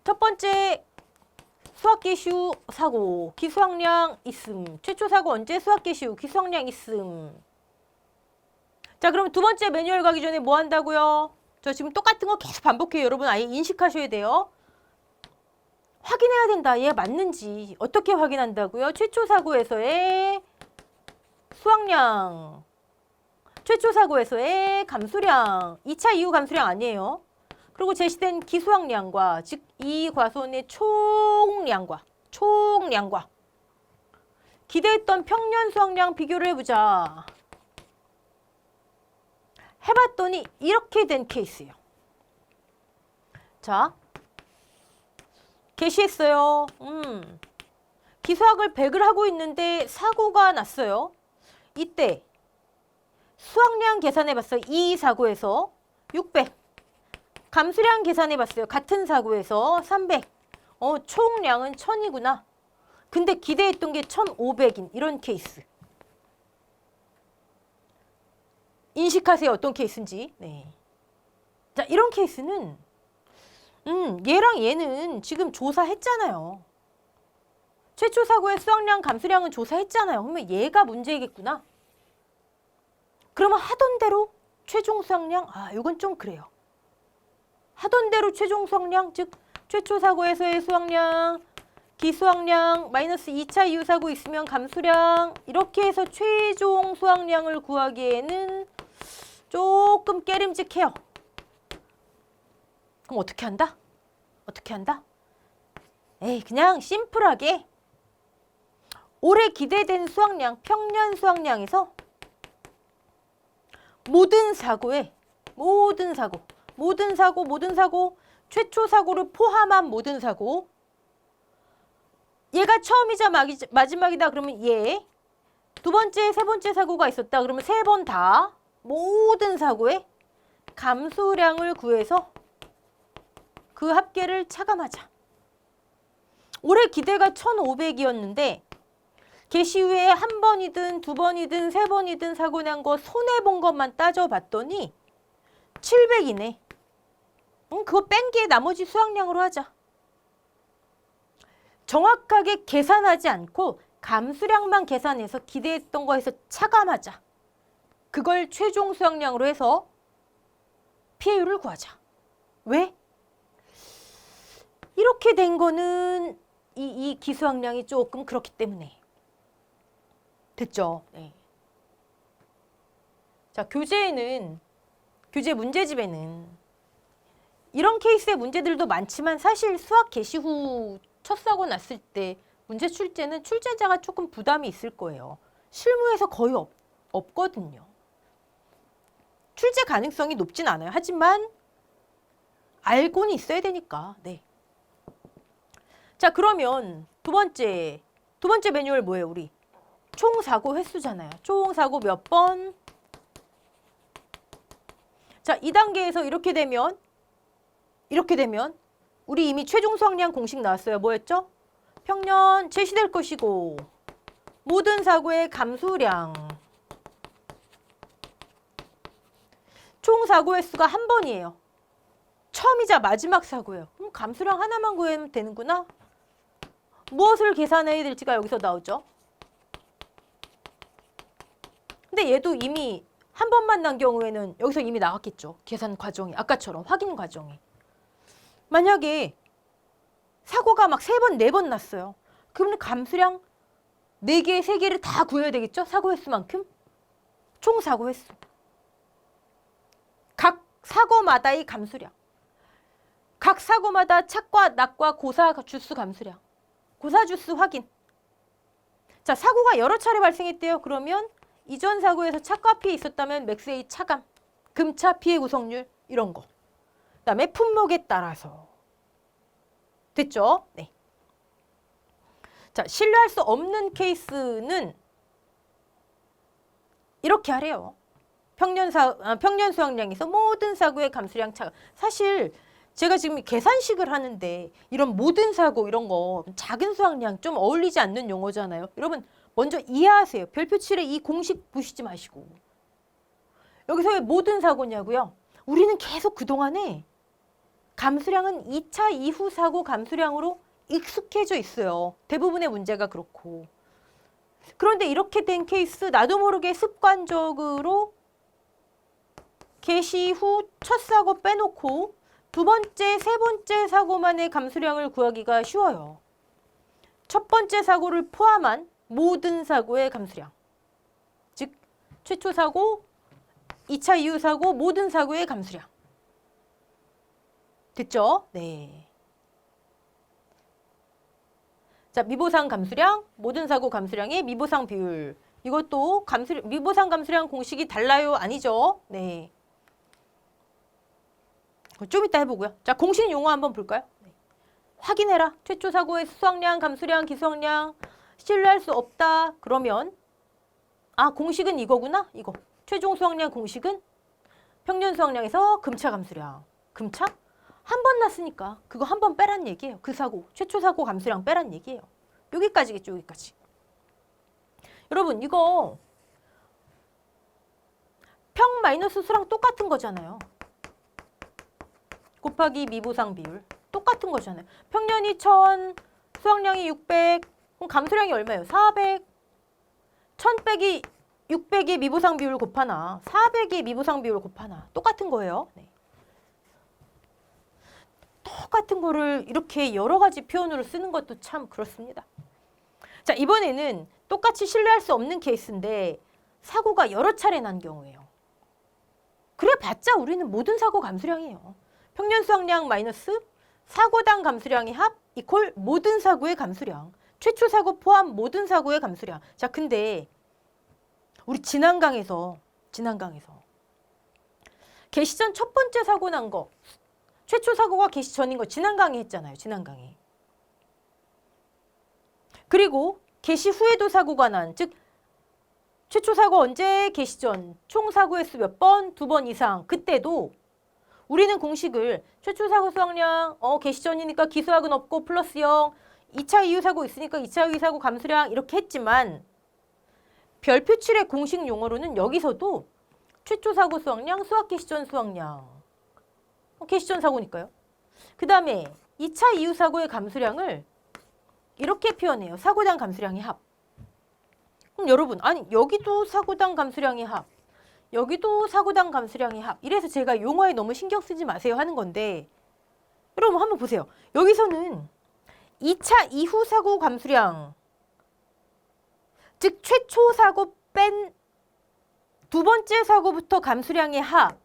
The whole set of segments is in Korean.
첫 번째 수학 개시후 사고 기수학량 있음. 최초 사고 언제? 수학 개시후 기수학량 있음. 자, 그럼 두 번째 매뉴얼 가기 전에 뭐 한다고요? 저 지금 똑같은 거 계속 반복해요. 여러분 아예 인식하셔야 돼요. 확인해야 된다. 얘가 맞는지. 어떻게 확인한다고요? 최초 사고에서의 수학량. 최초 사고에서의 감수량. 2차 이후 감수량 아니에요. 그리고 제시된 기수학량과 즉 이 과손의 총량과 기대했던 평년 수학량 비교를 해보자. 해봤더니 이렇게 된 케이스예요. 자, 게시했어요. 기수학을 100을 하고 있는데 사고가 났어요. 이때 수학량 계산해봤어요. 이 사고에서 600. 감수량 계산해봤어요. 같은 사고에서 300. 총량은 1000이구나. 근데 기대했던 게 1500인 이런 케이스. 인식하세요. 어떤 케이스인지. 네. 자, 이런 케이스는 얘랑 얘는 지금 조사했잖아요. 최초 사고의 수학량, 감수량은 조사했잖아요. 그러면 얘가 문제겠구나. 그러면 하던 대로 최종 수학량, 이건 좀 그래요. 하던 대로 최종 수학량, 즉 최초 사고에서의 수학량, 기수학량, 마이너스 2차 이후 사고 있으면 감수량, 이렇게 해서 최종 수학량을 구하기에는 조금 깨름직해요. 그럼 어떻게 한다? 어떻게 한다? 에이, 그냥 심플하게 올해 기대된 수학량, 평년 수학량에서 모든 사고, 최초 사고를 포함한 모든 사고. 얘가 처음이자 마지막이다 그러면 얘. 두 번째, 세 번째 사고가 있었다 그러면 세 번 다 모든 사고의 감수량을 구해서 그 합계를 차감하자. 올해 기대가 1500이었는데 개시 후에 한 번이든 두 번이든 세 번이든 사고 난 거 손해본 것만 따져봤더니 700이네. 그거 뺀 게 나머지 수학량으로 하자. 정확하게 계산하지 않고 감수량만 계산해서 기대했던 거에서 차감하자. 그걸 최종 수학량으로 해서 피해율을 구하자. 왜? 이렇게 된 거는 이 기수학량이 조금 그렇기 때문에. 됐죠? 네. 자, 교재 문제집에는 이런 케이스의 문제들도 많지만 사실 수학 개시 후 첫 사고 났을 때 문제 출제는 출제자가 조금 부담이 있을 거예요. 실무에서 거의 없거든요. 출제 가능성이 높진 않아요. 하지만 알고는 있어야 되니까. 네. 자, 그러면 두 번째 매뉴얼 뭐예요, 우리? 총 사고 횟수잖아요. 총 사고 몇 번? 자, 2단계에서 이렇게 되면 우리 이미 최종 수학량 공식 나왔어요. 뭐였죠? 평년 제시될 것이고 모든 사고의 감수량. 총 사고 횟수가 한 번이에요. 처음이자 마지막 사고예요. 그럼 감수량 하나만 구하면 되는구나. 무엇을 계산해야 될지가 여기서 나오죠. 근데 얘도 이미 한 번만 난 경우에는 여기서 이미 나왔겠죠. 계산 과정이. 아까처럼 확인 과정이. 만약에 사고가 막 3번, 4번 났어요. 그러면 감수량 4개, 3개를 다 구해야 되겠죠? 사고 횟수만큼? 총 사고 횟수. 각 사고마다의 감수량. 각 사고마다 착과 낙과 고사 주수 감수량. 고사 주수 확인. 자, 사고가 여러 차례 발생했대요. 그러면 이전 사고에서 착과 피해 있었다면 맥스의 차감, 금차 피해 구성률 이런 거. 그다음에 품목에 따라서. 됐죠? 네. 자, 신뢰할 수 없는 케이스는 이렇게 하래요. 평년 수학량에서 모든 사고의 감수량 차감. 사실 제가 지금 계산식을 하는데 이런 모든 사고 이런 거 작은 수학량 좀 어울리지 않는 용어잖아요. 여러분 먼저 이해하세요. 별표 7에 이 공식 보시지 마시고. 여기서 왜 모든 사고냐고요? 우리는 계속 그동안에 감수량은 2차 이후 사고 감수량으로 익숙해져 있어요. 대부분의 문제가 그렇고. 그런데 이렇게 된 케이스 나도 모르게 습관적으로 개시 후 첫 사고 빼놓고 두 번째, 세 번째 사고만의 감수량을 구하기가 쉬워요. 첫 번째 사고를 포함한 모든 사고의 감수량. 즉, 최초 사고, 2차 이후 사고, 모든 사고의 감수량. 됐죠? 네. 자, 미보상 감수량, 모든 사고 감수량의 미보상 비율. 이것도 미보상 감수량 공식이 달라요? 아니죠? 네. 좀 이따 해보고요. 자, 공식 용어 한번 볼까요? 네. 확인해라. 최초 사고의 수확량, 감수량, 기수확량 신뢰할 수 없다. 그러면 공식은 이거구나. 이거. 최종 수확량 공식은 평년 수확량에서 금차 감수량. 금차? 한 번 났으니까 그거 한 번 빼란 얘기예요. 그 사고. 최초 사고 감수량 빼란 얘기예요. 여기까지겠죠. 여기까지. 여러분 이거 평 마이너스 수랑 똑같은 거잖아요. 곱하기 미보상 비율 똑같은 거잖아요. 평년이 1000, 수확량이 600, 그럼 감수량이 얼마예요? 400. 1000 빼기 600의 미보상 비율 곱하나 400의 미보상 비율 곱하나 똑같은 거예요. 네. 똑같은 거를 이렇게 여러 가지 표현으로 쓰는 것도 참 그렇습니다. 자, 이번에는 똑같이 신뢰할 수 없는 케이스인데 사고가 여러 차례 난 경우예요. 그래 봤자 우리는 모든 사고 감수량이에요. 평년 수확량 마이너스 사고당 감수량의 합 이퀄 모든 사고의 감수량. 최초 사고 포함 모든 사고의 감수량. 자, 근데 우리 지난 강에서 개시 전 첫 번째 사고 난 거, 최초 사고가 개시 전인 거 지난 강의 했잖아요. 지난 강의. 그리고 개시 후에도 사고가 난, 즉 최초 사고 언제? 개시 전. 총 사고 횟수 몇 번? 2번 이상. 그때도 우리는 공식을 최초 사고 수확량, 개시 전이니까 기수학은 없고 플러스 0, 2차 이후 사고 있으니까 2차 이후 사고 감수량 이렇게 했지만 별표칠의 공식 용어로는 여기서도 최초 사고 수확량, 수학 개시 전 수확량. 개시 전 사고니까요. 그 다음에 2차 이후 사고의 감수량을 이렇게 표현해요. 사고당 감수량의 합. 그럼 여러분, 아니 여기도 사고당 감수량의 합, 여기도 사고당 감수량의 합. 이래서 제가 용어에 너무 신경 쓰지 마세요 하는 건데 여러분 한번 보세요. 여기서는 2차 이후 사고 감수량, 즉 최초 사고 뺀 두 번째 사고부터 감수량의 합.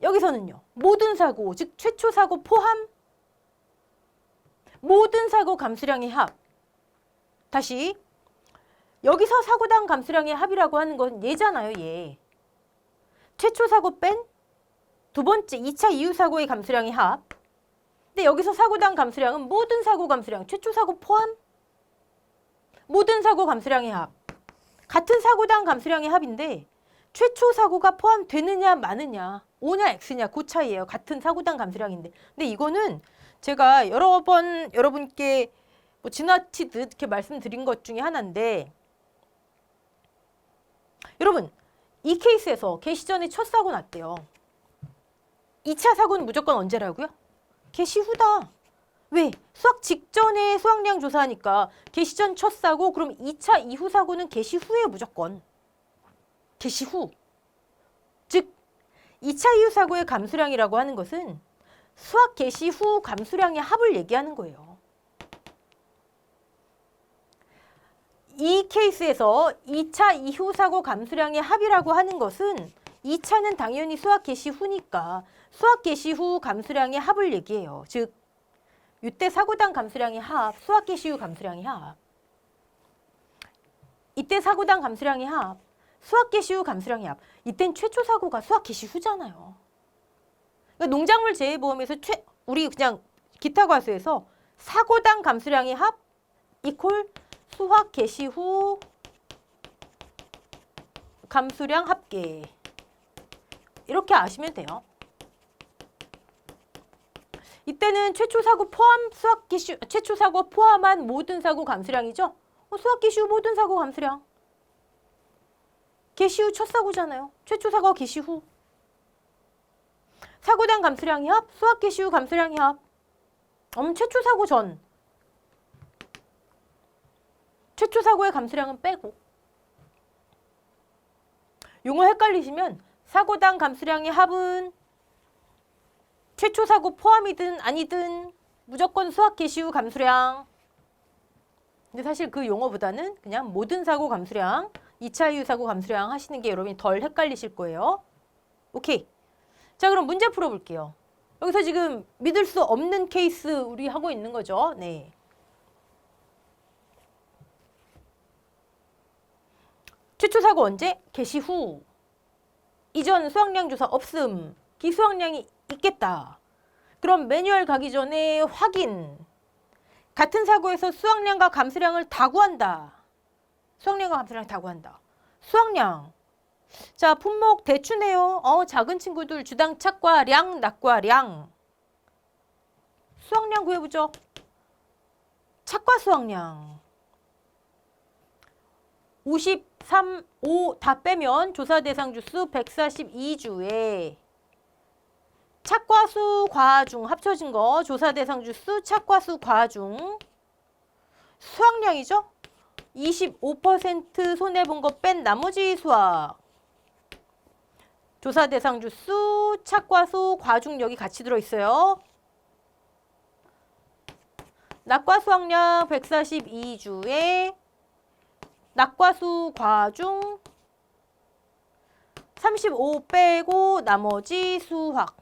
여기서는요. 모든 사고, 즉 최초 사고 포함 모든 사고 감수량의 합. 다시 여기서 사고당 감수량의 합이라고 하는 건 얘잖아요. 얘. 최초 사고 뺀 두 번째 2차 이후 사고의 감수량의 합. 근데 여기서 사고당 감수량은 모든 사고 감수량, 최초 사고 포함 모든 사고 감수량의 합. 같은 사고당 감수량의 합인데 최초 사고가 포함되느냐 마느냐, O냐 X냐 그 차이예요. 같은 사고당 감수량인데. 근데 이거는 제가 여러 번 여러분께 뭐 지나치듯 이렇게 말씀드린 것 중에 하나인데 여러분 이 케이스에서 개시 전에 첫 사고 났대요. 2차 사고는 무조건 언제라고요? 개시 후다. 왜? 수학 직전에 수확량 조사하니까 개시 전 첫 사고, 그럼 2차 이후 사고는 개시 후에 무조건. 개시 후. 즉 2차 이후 사고의 감수량이라고 하는 것은 수학 개시 후 감수량의 합을 얘기하는 거예요. 이 케이스에서 2차 이후 사고 감수량의 합이라고 하는 것은 2차는 당연히 수학 개시 후니까 수학 개시 후 감수량의 합을 얘기해요. 즉 이때 사고당 감수량의 합, 수학 개시 후 감수량의 합. 이때 사고당 감수량의 합, 수학 개시 후 감수량의 합. 이땐 최초 사고가 수학 개시 후잖아요. 그러니까 농작물 재해보험에서 우리 그냥 기타 과수에서 사고당 감수량의 합 이퀄 수학 개시 후 감수량 합계. 이렇게 아시면 돼요. 이때는 최초 사고 포함 수학 개시 최초 사고 포함한 모든 사고 감수량이죠. 수학 개시 후 모든 사고 감수량. 개시 후 첫 사고잖아요. 최초 사고 개시 후. 사고당 감수량 합, 수학 개시후 감수량 합. 최초 사고 전. 최초 사고의 감수량은 빼고. 용어 헷갈리시면 사고당 감수량의 합은 최초 사고 포함이든 아니든 무조건 수학 개시후 감수량. 근데 사실 그 용어보다는 그냥 모든 사고 감수량, 2차 이후 사고 감수량 하시는 게 여러분이 덜 헷갈리실 거예요. 오케이. 자, 그럼 문제 풀어볼게요. 여기서 지금 믿을 수 없는 케이스 우리 하고 있는 거죠. 네. 최초 사고 언제? 개시 후. 이전 수확량 조사 없음. 기수확량이 있겠다. 그럼 매뉴얼 가기 전에 확인. 같은 사고에서 수확량과 감수량을 다 구한다. 수확량과 감수량 다 구한다. 수확량. 자, 품목 대추네요. 작은 친구들 주당 착과 량, 낙과 량. 수확량 구해보죠. 착과 수확량. 53, 5 다 빼면 조사 대상 주수 142주에 착과수 과중 합쳐진 거 조사 대상 주수 착과수 과중 수확량이죠. 25% 손해본 거 뺀 나머지 수확 조사 대상 주수 착과수 과중 여기 같이 들어있어요. 낙과 수확량 142주에 낙과수 과중 35 빼고 나머지 수확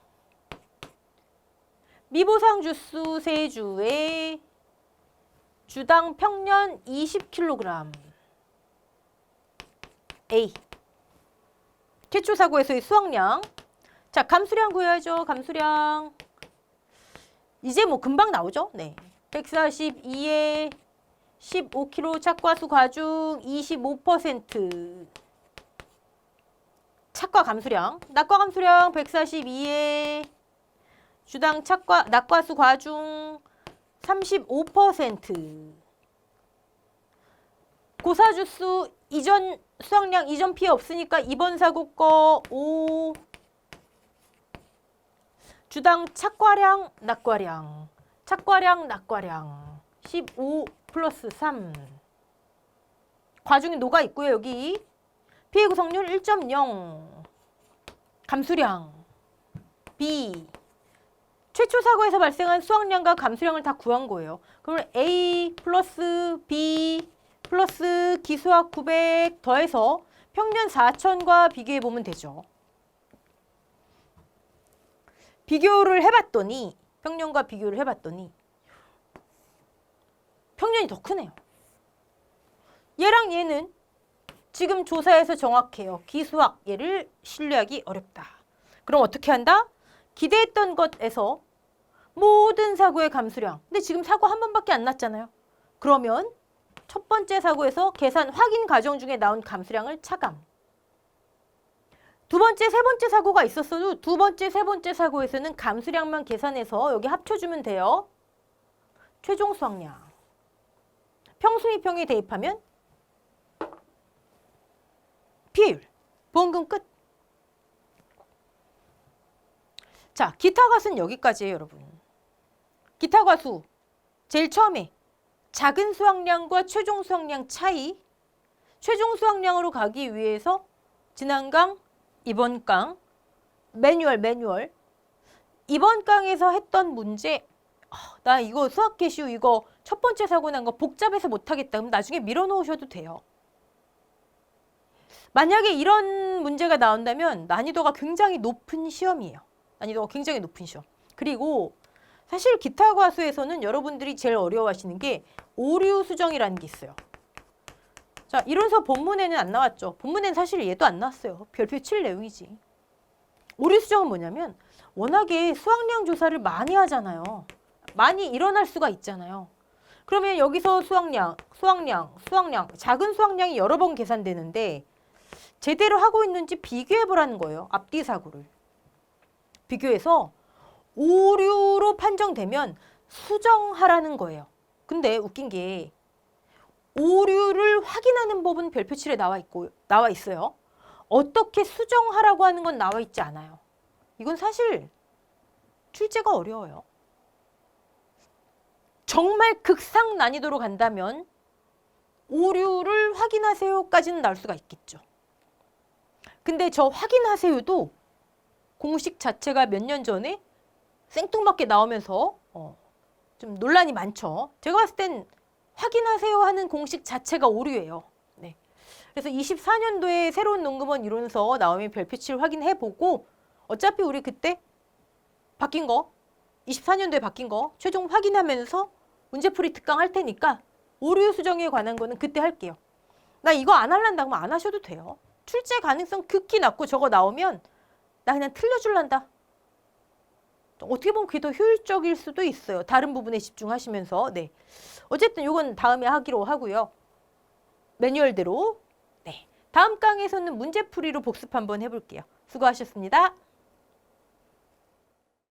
미보상 주수 3주에 주당 평년 20kg A 최초 사고에서의 수확량. 자, 감수량 구해야죠. 감수량 이제 뭐 금방 나오죠. 네, 142에 15kg 착과수 과중 25% 착과 감수량. 낙과 감수량 142에 주당 착과 낙과수 과중 35% 고사주수 이전 수확량 이전 피해 없으니까 이번 사고 거 5 주당 착과량 낙과량 착과량 낙과량 15 플러스 3 과중이 녹아 있고요. 여기 피해 구성률 1.0 감수량 B 최초 사고에서 발생한 수확량과 감수량을 다 구한 거예요. 그러면 A 플러스 B 플러스 기수학 900 더해서 평년 4,000과 비교해 보면 되죠. 비교를 해봤더니 평년과 비교를 해봤더니 평년이 더 크네요. 얘랑 얘는 지금 조사에서 정확해요. 기수학 얘를 신뢰하기 어렵다. 그럼 어떻게 한다? 기대했던 것에서 모든 사고의 감수량. 근데 지금 사고 한 번밖에 안 났잖아요. 그러면 첫 번째 사고에서 계산 확인 과정 중에 나온 감수량을 차감. 두 번째, 세 번째 사고가 있었어도 두 번째, 세 번째 사고에서는 감수량만 계산해서 여기 합쳐주면 돼요. 최종 수확량. 평수미평에 대입하면 피해율. 보험금 끝. 자, 기타 과수는 여기까지예요, 여러분. 기타 과수. 제일 처음에 작은 수확량과 최종 수확량 차이. 최종 수확량으로 가기 위해서 지난 강, 이번 강, 매뉴얼. 이번 강에서 했던 문제, 나 이거 수학 개시후 이거 첫 번째 사고 난 거 복잡해서 못하겠다. 그럼 나중에 밀어놓으셔도 돼요. 만약에 이런 문제가 나온다면 난이도가 굉장히 높은 시험이에요. 난이도가 굉장히 높은 시험. 그리고 사실 기타 과수에서는 여러분들이 제일 어려워하시는 게 오류 수정이라는 게 있어요. 자, 이론서 본문에는 안 나왔죠. 본문에는 사실 얘도 안 나왔어요. 별표 칠 내용이지. 오류 수정은 뭐냐면 워낙에 수확량 조사를 많이 하잖아요. 많이 일어날 수가 있잖아요. 그러면 여기서 수확량, 작은 수확량이 여러 번 계산되는데 제대로 하고 있는지 비교해보라는 거예요. 앞뒤 사고를. 비교해서 오류로 판정되면 수정하라는 거예요. 근데 웃긴 게 오류를 확인하는 법은 별표 7에 나와 있어요. 어떻게 수정하라고 하는 건 나와 있지 않아요. 이건 사실 출제가 어려워요. 정말 극상 난이도로 간다면 오류를 확인하세요까지는 나올 수가 있겠죠. 근데 저 확인하세요도 공식 자체가 몇 년 전에 생뚱맞게 나오면서 좀 논란이 많죠. 제가 봤을 땐 확인하세요 하는 공식 자체가 오류예요. 네. 그래서 24년도에 새로운 농구본 이론서 나오면 별표치를 확인해보고 어차피 우리 그때 바뀐 거 24년도에 바뀐 거 최종 확인하면서 문제풀이 특강 할 테니까 오류 수정에 관한 거는 그때 할게요. 나 이거 안 할란다 그러면 안 하셔도 돼요. 출제 가능성 극히 낮고 저거 나오면 나 그냥 틀려줄란다. 어떻게 보면 그게 더 효율적일 수도 있어요. 다른 부분에 집중하시면서. 네. 어쨌든 이건 다음에 하기로 하고요. 매뉴얼대로. 네. 다음 강에서는 문제풀이로 복습 한번 해볼게요. 수고하셨습니다.